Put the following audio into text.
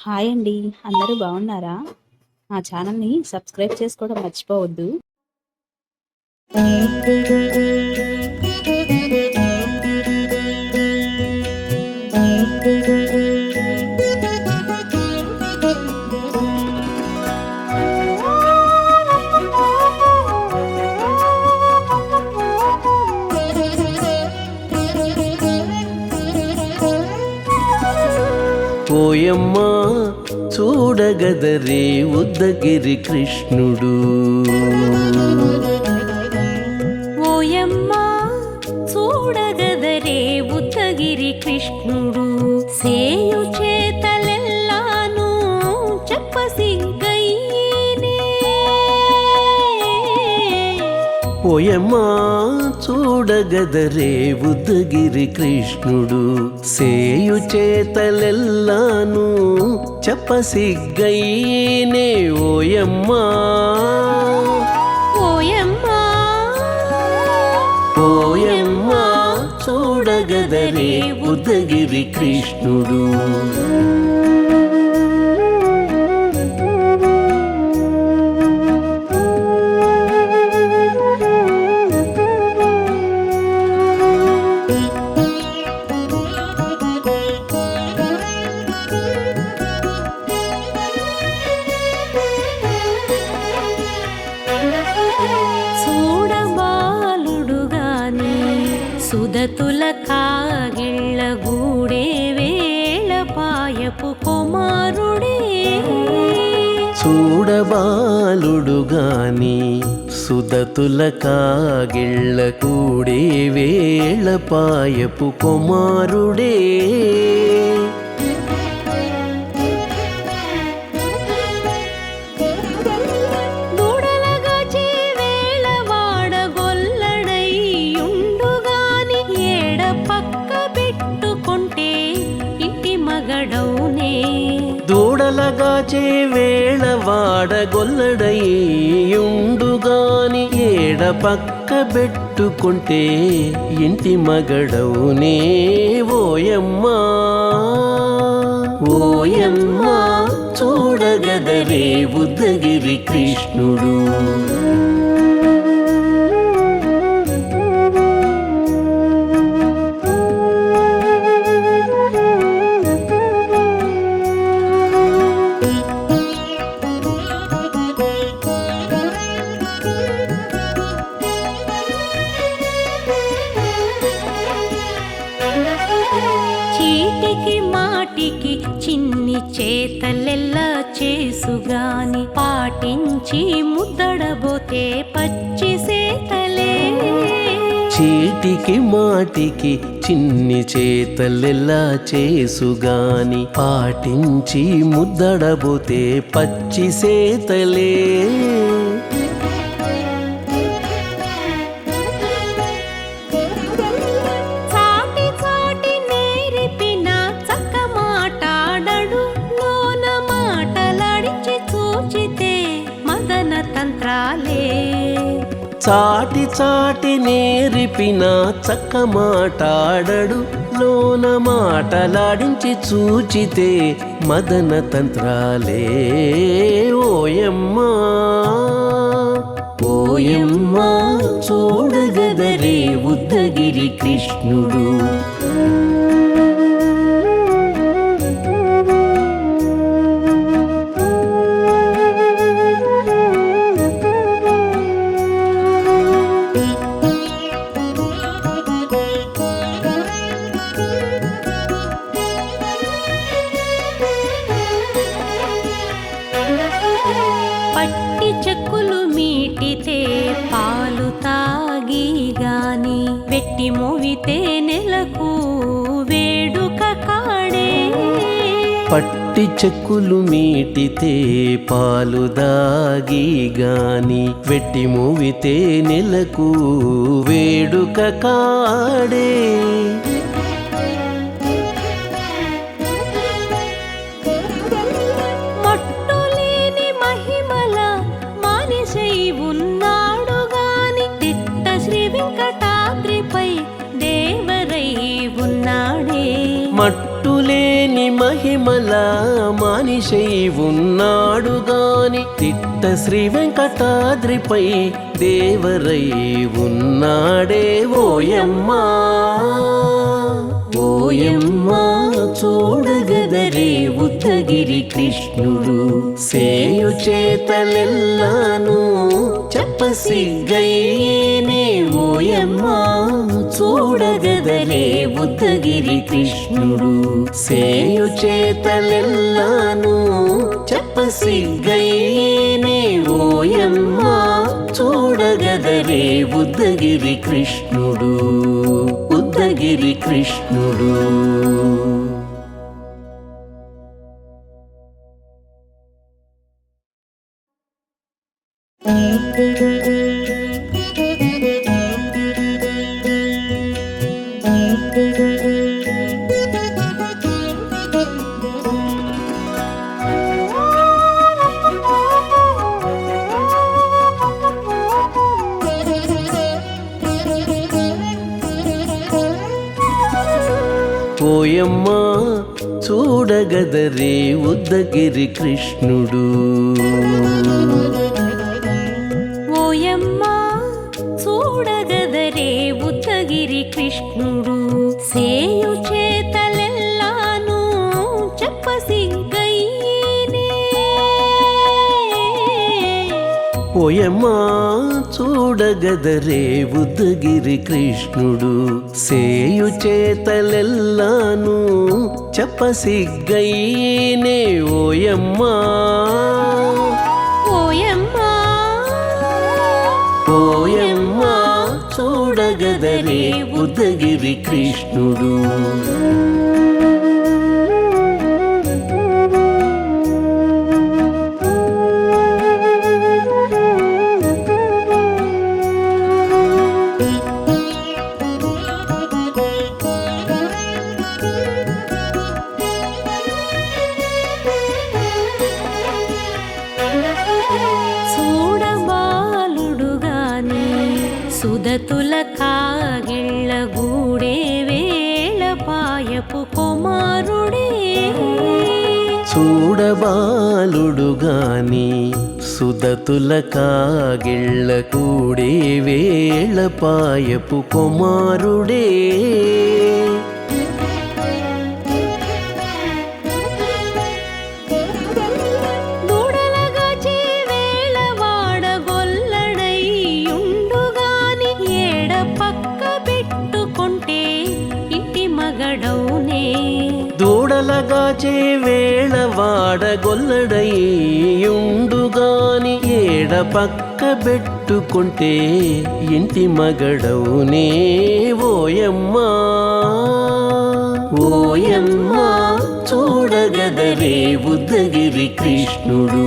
Hi అండి. అందరూ బాగున్నారా? మా ఛానల్‌ని సబ్స్క్రైబ్ చేసుకోవడం మర్చిపోవద్దు. ఓయమ్మా చూడగదరే ఉద్దగిరి కృష్ణుడు. ఓయమ్మా చూడగదరే ఉద్దగిరి కృష్ణుడు. సేయు చేతలెల్లాను చెప్పసిగ్గయ్యేనే. ఓయమ్మా చూడగదరే ఉద్దగిరి కృష్ణుడు. సేయు చేతలెల్లాను చెప్పసిగ్గయ్యేనే. ఓయమ్మా ఓయమ్మా ఓయమ్మా చూడగదరే ఉద్దగిరి కృష్ణుడు. చూడబాలుడుగాని సుదతుల కాగిళ్ళ గూడే వేళపాయపు కుమారుడే. చూడబాలుడుగాని సుదతుల కాగిళ్ళ కూడే వేళపాయపు కుమారుడే. దూడలగాచే వేళవాడ గొల్లడైయుండుగాని ఏడ పక్క పెట్టుకుంటే ఇంటి మగడౌనే. దూడలగాచే వేళవాడ గొల్లడయ్యుండుగాని ఏడ పక్క పెట్టుకుంటే ఇంటి మగడవునే. ఓయమ్మా ఓయమ్మా చూడగదరే ఉద్దగిరి కృష్ణుడు. చీటికి మాటికి చిన్ని చేతలెల్లా చేసుగాని పాటించి ముద్దడబోతే పచ్చి సేతలే. చీటికి మాటికి చిన్ని చేతలెల్లా చేసుగాని పాటించి ముద్దడబోతే పచ్చి సేతలే. చాటి చాటి నేర్పిన చక్క మాటాడడు లోన మాటలాడించి చూచితే మదన తంత్రాలే. చాటి చాటి నేర్పిన చక్క మాటాడడు లోన మాటలాడించి చూచితే మదన తంత్రాలే. ఓయమ్మా ఓయమ్మా చూడగదరే ఉద్దగిరి కృష్ణుడు. పట్టి చెక్కులు మీటితే పాలు తాగి గాని వెట్టి మోవితే నెలకు వేడుక కాడే. పట్టి చెక్కులు మీటితే పాలు దాగి గాని వెట్టి మూవితే నెలకు వేడుక కాడే. మట్టులేని మహిమల మానిసై ఉన్నాడు గాని తిట్ట శ్రీ వెంకటాద్రిపై దేవరై ఉన్నాడే. మట్టులేని మహిమల మానిషై ఉన్నాడు గాని తిట్ట శ్రీ వెంకటాద్రిపై దేవరై ఉన్నాడే ఓయమ్మా ఓయమ్మా చూడగదరే ఉద్దగిరి కృష్ణుడు సేయు చేతలెల్లాను చెప్పసిగ్గయ్యేనే ఓయమ్మా చూడగదరే ఉద్దగిరి కృష్ణుడు సేయు చేతలెల్లాను చెప్పసిగ్గయ్యేనే ఓయమ్మా చూడగదరే ఉద్దగిరి కృష్ణుడు ఉద్దగిరి కృష్ణుడు. ఓయమ్మా చూడగదరే ఉద్దగిరి కృష్ణుడు ఓయమ్మా చూడగదరే ఉద్దగిరి కృష్ణుడు సేయు చేతలెల్లాను చెప్పసిగ్గయ్యేనే ఓయమ్మా చూడగదరే ఉద్దగిరి కృష్ణుడు సేయు చేతలెల్లాను చెప్పసిగ్గయ్యేనే ఓయమ్మా ఓయమ్మా ఓయమ్మా చూడగదరే ఉద్దగిరి కృష్ణుడు. సుదతుల కాగిళ్ళ గూడే వేళపాయపు కుమారుడే చూడబాలుడు గాని సుదతుల కాగిళ్ళ కూడే వేళపాయపు కుమారుడే దూడలగాచే వేళ వాడగొల్లడయ్యుండుగాని ఏడ పక్క పెట్టుకుంటే ఇంటి మగడవునే ఓయమ్మా ఓయమ్మా చూడగదరే ఉద్దగిరి కృష్ణుడు.